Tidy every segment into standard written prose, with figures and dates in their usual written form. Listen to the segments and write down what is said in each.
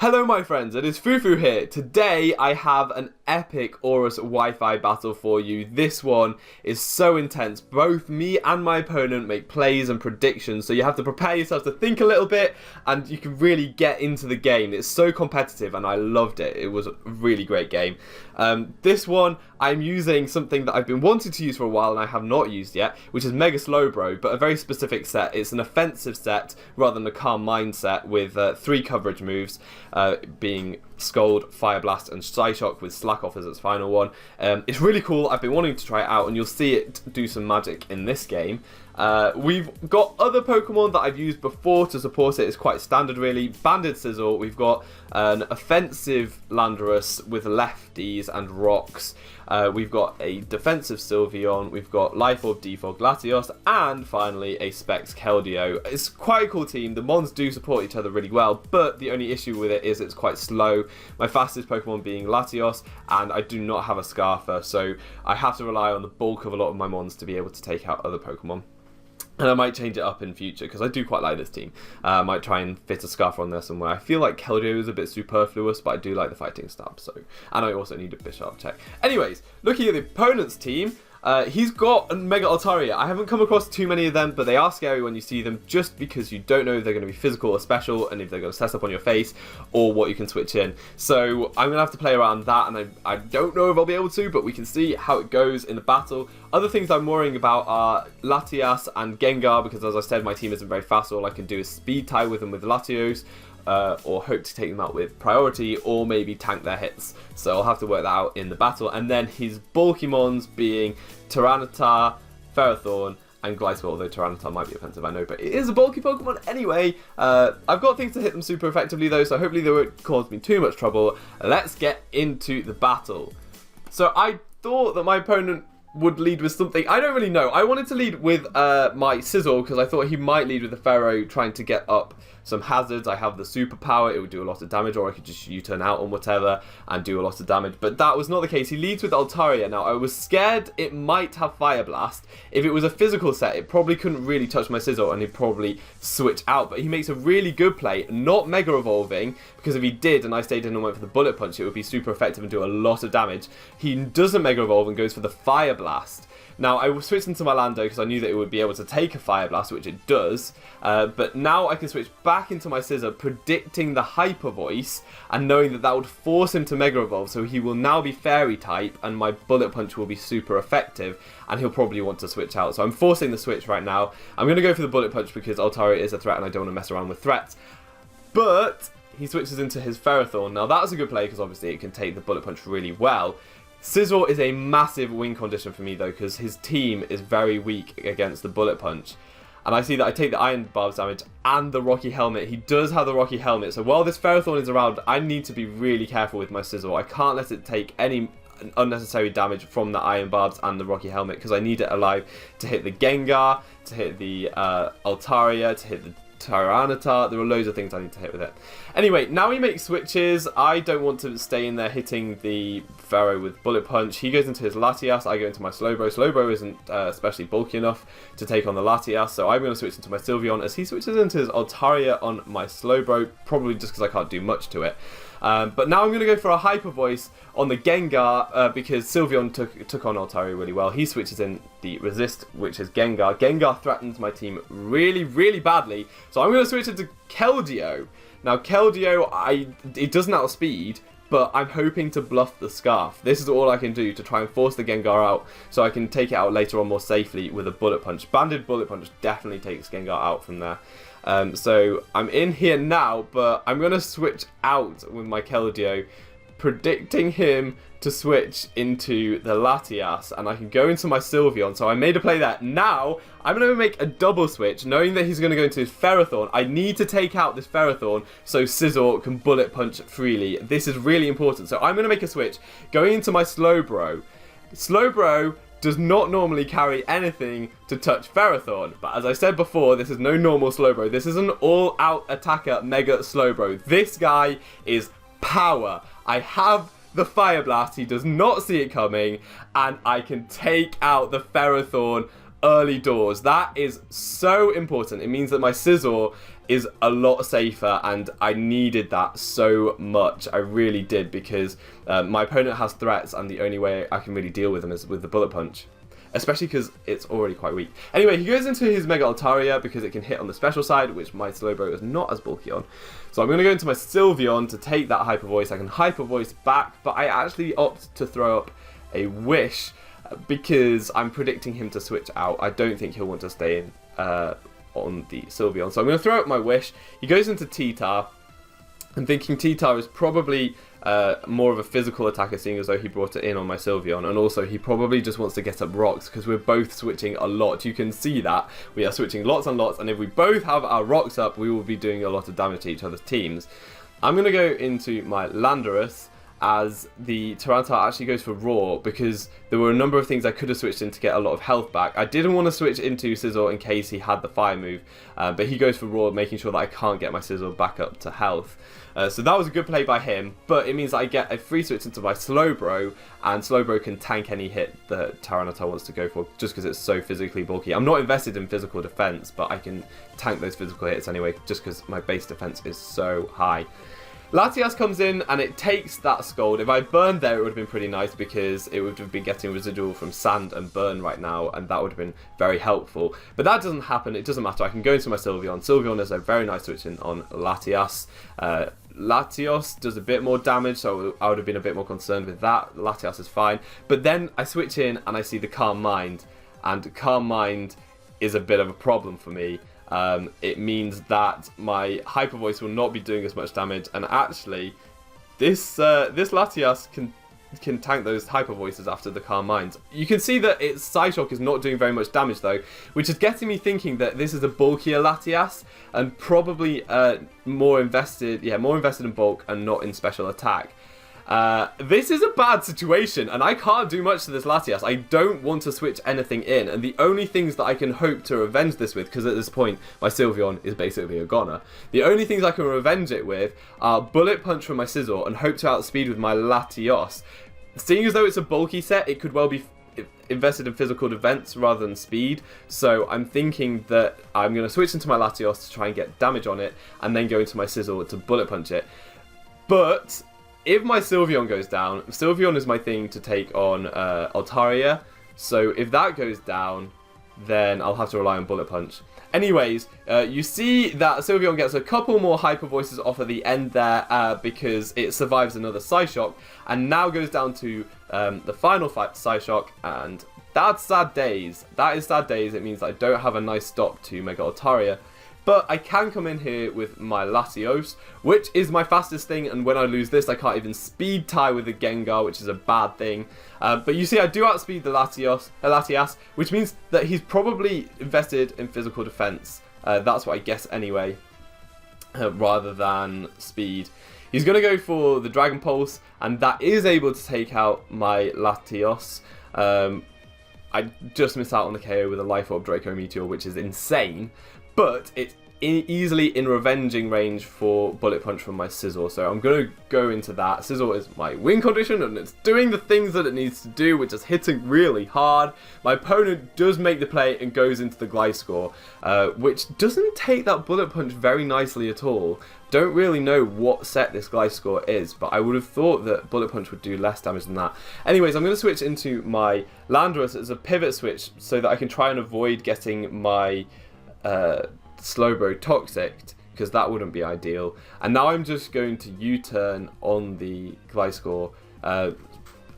Hello my friends, it is Fufu here. Today I have an epic ORAS Wi-Fi battle for you. This one is so intense. Both me and my opponent make plays and predictions, so you have to prepare yourself to think a little bit and you can really get into the game. It's so competitive and I loved it. It was a really great game. This one I'm using something that I've been wanting to use for a while and I have not used yet, which is Mega Slowbreh, but a very specific set. It's an offensive set rather than a calm mind set with 3 coverage moves. Being Scold, Fire Blast and Psyshock with Slack Off as its final one. It's really cool. I've been wanting to try it out and you'll see it do some magic in this game. We've got other Pokemon that I've used before to support it. It's quite standard really. Banded Sizzle, we've got an offensive Landorus with lefties and rocks. We've got a defensive Sylveon, we've got Life Orb Defog Latios, and finally a Specs Keldeo. It's quite a cool team. The Mons do support each other really well, but the only issue with it is it's quite slow. My fastest Pokemon being Latios, and I do not have a Scarfer, so I have to rely on the bulk of a lot of my Mons to be able to take out other Pokemon. And I might change it up in future because I do quite like this team. I might try and fit a Scarf on there somewhere. I feel like Keldeo is a bit superfluous, but I do like the fighting stab. So, and I also need a Bisharp check. Anyways, looking at the opponent's team, he's got a Mega Altaria. I haven't come across too many of them, but they are scary when you see them just because you don't know if they're going to be physical or special and if they're going to set up on your face or what you can switch in. So I'm going to have to play around that, and I don't know if I'll be able to, but we can see how it goes in the battle. Other things I'm worrying about are Latias and Gengar because, as I said, my team isn't very fast. All I can do is speed tie with them with Latios. Or hope to take them out with priority, or maybe tank their hits. So I'll have to work that out in the battle. And then his bulky mons being Tyranitar, Ferrothorn, and Gliscor, although Tyranitar might be offensive, I know, but it is a bulky Pokemon anyway. I've got things to hit them super effectively though, so hopefully they won't cause me too much trouble. Let's get into the battle. So I thought that my opponent would lead with something. I don't really know. I wanted to lead with my Sizzle because I thought he might lead with the Pharaoh trying to get up some hazards. I have the superpower, it would do a lot of damage, or I could just U-turn out on whatever and do a lot of damage, but that was not the case. He leads with Altaria. Now I was scared it might have Fire Blast. If it was a physical set, it probably couldn't really touch my Sizzle and he'd probably switch out, but he makes a really good play, not Mega Evolving, because if he did and I stayed in and went for the Bullet Punch, it would be super effective and do a lot of damage. He doesn't Mega Evolve and goes for the Fire Blast. Now, I switched into my Lando because I knew that it would be able to take a Fire Blast, which it does, but now I can switch back into my Scizor, predicting the Hyper Voice, and knowing that that would force him to Mega Evolve, so he will now be Fairy type, and my Bullet Punch will be super effective, and he'll probably want to switch out. So I'm forcing the switch right now. I'm going to go for the Bullet Punch because Altaria is a threat, and I don't want to mess around with threats, but he switches into his Ferrothorn. Now, that was a good play because obviously it can take the Bullet Punch really well. Scizor is a massive win condition for me though, because his team is very weak against the Bullet Punch. And I see that I take the Iron Barbs damage and the Rocky Helmet. He does have the Rocky Helmet, so while this Ferrothorn is around, I need to be really careful with my Scizor. I can't let it take any unnecessary damage from the Iron Barbs and the Rocky Helmet, because I need it alive to hit the Gengar, to hit the Altaria, to hit the Tyranitar. There are loads of things I need to hit with it. Anyway, now he makes switches. I don't want to stay in there hitting the Pharaoh with Bullet Punch. He goes into his Latias. I go into my Slowbro. Slowbro isn't especially bulky enough to take on the Latias, so I'm going to switch into my Sylveon as he switches into his Altaria on my Slowbro, probably just because I can't do much to it. But now I'm going to go for a Hyper Voice on the Gengar because Sylveon took on Altaria really well. He switches in the Resist, which is Gengar. Gengar threatens my team really, really badly, so I'm going to switch into Keldeo. Now Keldeo, it doesn't outspeed, but I'm hoping to bluff the Scarf. This is all I can do to try and force the Gengar out so I can take it out later on more safely with a Bullet Punch. Banded Bullet Punch definitely takes Gengar out from there. So I'm in here now, but I'm going to switch out with my Keldeo, predicting him to switch into the Latias, and I can go into my Sylveon. So I made a play there. Now I'm going to make a double switch, knowing that he's going to go into his Ferrothorn. I need to take out this Ferrothorn so Scizor can Bullet Punch freely. This is really important. So I'm going to make a switch, going into my Slowbro. Slowbro does not normally carry anything to touch Ferrothorn, but as I said before, this is no normal Slowbro. This is an all-out attacker Mega Slowbro. This guy is power. I have the Fire Blast, he does not see it coming, and I can take out the Ferrothorn early doors. That is so important. It means that my Scizor is a lot safer, and I needed that so much. I really did, because my opponent has threats, and the only way I can really deal with them is with the Bullet Punch. Especially because it's already quite weak. Anyway, he goes into his Mega Altaria because it can hit on the special side, which my Slowbro is not as bulky on. So I'm going to go into my Sylveon to take that Hyper Voice. I can Hyper Voice back, but I actually opt to throw up a Wish because I'm predicting him to switch out. I don't think he'll want to stay in on the Sylveon. So I'm going to throw up my Wish. He goes into T-Tar. I'm thinking T-Tar is probably more of a physical attacker, seeing as though he brought it in on my Sylveon, and also he probably just wants to get up rocks because we're both switching a lot. You can see that we are switching lots and lots, and if we both have our rocks up, we will be doing a lot of damage to each other's teams. I'm going to go into my Landorus as the Tyranitar actually goes for Roar, because there were a number of things I could have switched in to get a lot of health back. I didn't want to switch into Scizor in case he had the fire move, but he goes for Roar, making sure that I can't get my Scizor back up to health. So that was a good play by him, but it means I get a free switch into my Slowbro, and Slowbro can tank any hit that Tyranitar wants to go for, just because it's so physically bulky. I'm not invested in physical defense, but I can tank those physical hits anyway, just because my base defense is so high. Latias comes in and it takes that Scald. If I burned there, it would have been pretty nice, because it would have been getting residual from Sand and Burn right now, and that would have been very helpful. But that doesn't happen. It doesn't matter. I can go into my Sylveon. Sylveon is a very nice switch in on Latias. Latios does a bit more damage, so I would have been a bit more concerned with that. Latias is fine. But then I switch in and I see the Calm Mind, and Calm Mind is a bit of a problem for me. It means that my Hyper Voice will not be doing as much damage, and actually this Latias can tank those Hyper Voices after the Calm Minds. You can see that its Psyshock is not doing very much damage though, which is getting me thinking that this is a bulkier Latias, and probably more invested in bulk and not in special attack. This is a bad situation, and I can't do much to this Latias. I don't want to switch anything in, and the only things that I can hope to revenge this with, because at this point my Sylveon is basically a goner, the only things I can revenge it with are Bullet Punch from my Scizor and hope to outspeed with my Latios. Seeing as though it's a bulky set, it could well be invested in physical defense rather than speed, so I'm thinking that I'm going to switch into my Latios to try and get damage on it, and then go into my Scizor to Bullet Punch it. But if my Sylveon goes down, Sylveon is my thing to take on Altaria, so if that goes down, then I'll have to rely on Bullet Punch. Anyways, you see that Sylveon gets a couple more Hyper Voices off at the end there, because it survives another Psyshock, and now goes down to the final fight, Psyshock, and that's sad days. That is sad days. It means I don't have a nice stop to Mega Altaria. But I can come in here with my Latios, which is my fastest thing, and when I lose this, I can't even speed tie with the Gengar, which is a bad thing. But you see, I do outspeed the Latias, which means that he's probably invested in physical defense. That's what I guess anyway, rather than speed. He's going to go for the Dragon Pulse, and that is able to take out my Latios. I just missed out on the KO with a Life Orb Draco Meteor, which is insane. But it's easily in revenging range for Bullet Punch from my Scizor, so I'm going to go into that. Scizor is my win condition, and it's doing the things that it needs to do, which is hitting really hard. My opponent does make the play and goes into the Gliscor, which doesn't take that Bullet Punch very nicely at all. Don't really know what set this Gliscor is, but I would have thought that Bullet Punch would do less damage than that. Anyways, I'm going to switch into my Landorus as a pivot switch so that I can try and avoid getting my Slowbro Toxic, because that wouldn't be ideal. And now I'm just going to U-turn on the Gliscor.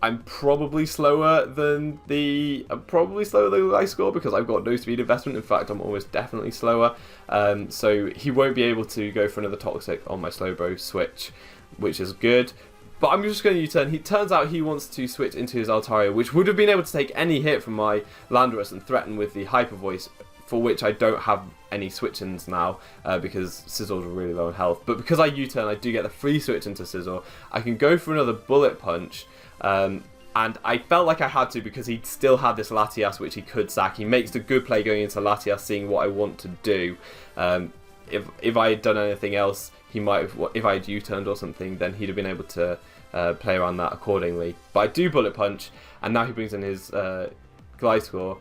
I'm probably slower than the Gliscor because I've got no speed investment. In fact, I'm almost definitely slower. So he won't be able to go for another Toxic on my Slowbro switch, which is good. But I'm just going to U-turn. He turns out he wants to switch into his Altaria, which would have been able to take any hit from my Landorus and threaten with the Hyper Voice, for which I don't have any switch-ins now, because Scizor's really low on health. But because I U-turn, I do get the free switch into Scizor. I can go for another Bullet Punch, and I felt like I had to because he still had this Latias which he could sack. He makes the good play going into Latias, seeing what I want to do. If I had done anything else, he might have, if I had U-turned or something, then he'd have been able to play around that accordingly. But I do Bullet Punch, and now he brings in his Gliscor.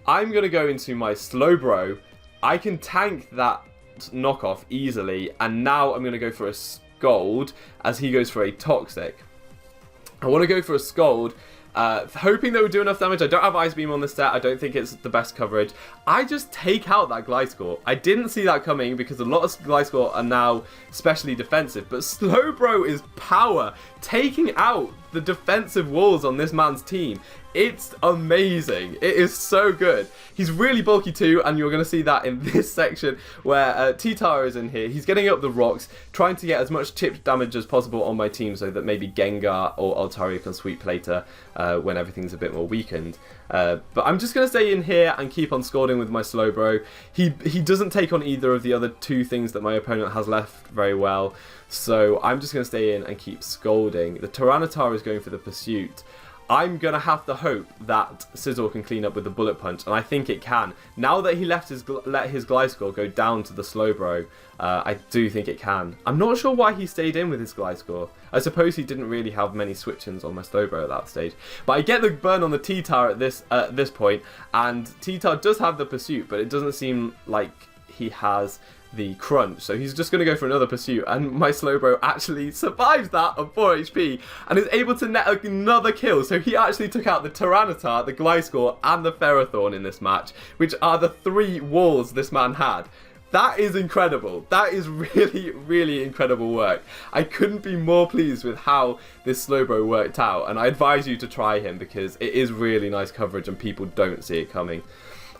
I'm going to go into my Slowbro. I can tank that knockoff easily, and now I'm going to go for a Scold as he goes for a Toxic. I want to go for a Scold, hoping that would do enough damage. I don't have Ice Beam on this set. I don't think it's the best coverage. I just take out that Gliscor. I didn't see that coming because a lot of Gliscor are now specially defensive, but Slowbro is power, taking out the defensive walls on this man's team. It's amazing. It is so good. He's really bulky too, and you're going to see that in this section where T-Tar is in here. He's getting up the rocks, trying to get as much chipped damage as possible on my team so that maybe Gengar or Altaria can sweep later when everything's a bit more weakened. But I'm just going to stay in here and keep on scoring with my Slowbro. He doesn't take on either of the other two things that my opponent has left very well, so I'm just going to stay in and keep scolding. The Tyranitar is going for the Pursuit. I'm going to have to hope that Scizor can clean up with the Bullet Punch, and I think it can. Now that he let his Gliscor go down to the Slowbro, I do think it can. I'm not sure why he stayed in with his Gliscor. I suppose he didn't really have many switch-ins on my Slowbro at that stage. But I get the burn on the T-Tar at this point, and T-Tar does have the Pursuit, but it doesn't seem like he has the Crunch, so he's just going to go for another Pursuit, and my Slowbro actually survives that on 4 HP and is able to net another kill. So he actually took out the Tyranitar, the Gliscor, and the Ferrothorn in this match, which are the 3 walls this man had. That is incredible. That is really, really incredible work. I couldn't be more pleased with how this Slowbro worked out, and I advise you to try him because it is really nice coverage and people don't see it coming.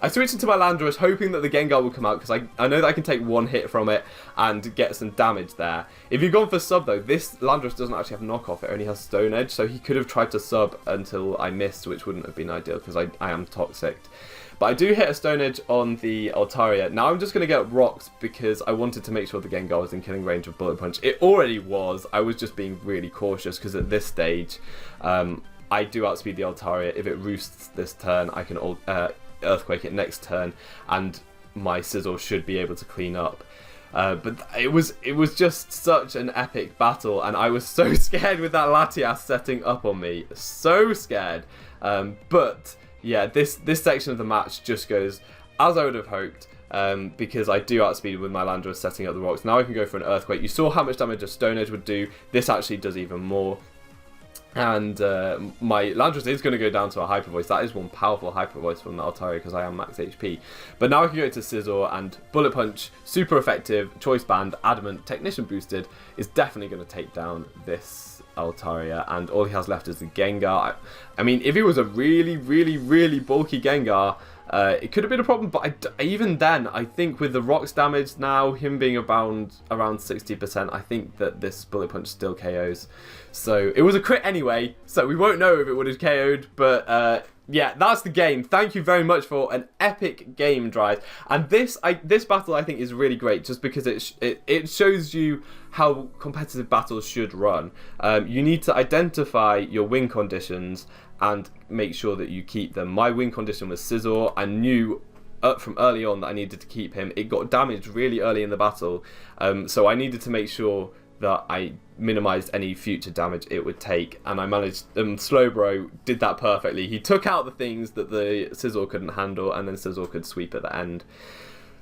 I switched into my Landorus hoping that the Gengar will come out because I know that I can take one hit from it and get some damage there. If you've gone for sub though, this Landorus doesn't actually have knockoff, it only has Stone Edge, so he could have tried to sub until I missed, which wouldn't have been ideal because I am Toxic. But I do hit a Stone Edge on the Altaria. Now I'm just going to get Rocks because I wanted to make sure the Gengar was in killing range of Bullet Punch. It already was, I was just being really cautious because at this stage I do outspeed the Altaria. If it roosts this turn, I can Earthquake it next turn, and my Scizor should be able to clean up. But it was just such an epic battle, and I was so scared with that Latias setting up on me. So scared. But yeah, this section of the match just goes as I would have hoped. Because I do outspeed with my Landorus setting up the rocks. Now I can go for an Earthquake. You saw how much damage a Stone Edge would do. This actually does even more. And my Landorus is going to go down to a Hyper Voice. That is one powerful Hyper Voice from the Altaria because I am max HP. But now I can go to Scizor, and Bullet Punch, super effective, Choice Band, Adamant, Technician boosted, is definitely going to take down this Altaria. And all he has left is the Gengar. I mean, if he was a really, really, really bulky Gengar, it could have been a problem, but even then, I think with the Rocks damage now, him being around 60%, I think that this Bullet Punch still KOs. So it was a crit anyway, so we won't know if it would have KO'd, but yeah, that's the game. Thank you very much for an epic game, Dries. And this battle I think is really great just because it shows you how competitive battles should run. You need to identify your win conditions and make sure that you keep them. My win condition was Scizor. I knew from early on that I needed to keep him. It got damaged really early in the battle, so I needed to make sure that I minimized any future damage it would take, and I managed. Slowbro did that perfectly. He took out the things that the Scizor couldn't handle, and then Scizor could sweep at the end.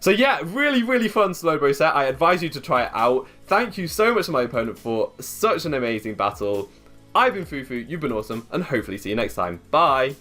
So yeah, really, really fun Slowbro set. I advise you to try it out. Thank you so much to my opponent for such an amazing battle. I've been Fufu, you've been awesome, and hopefully see you next time. Bye!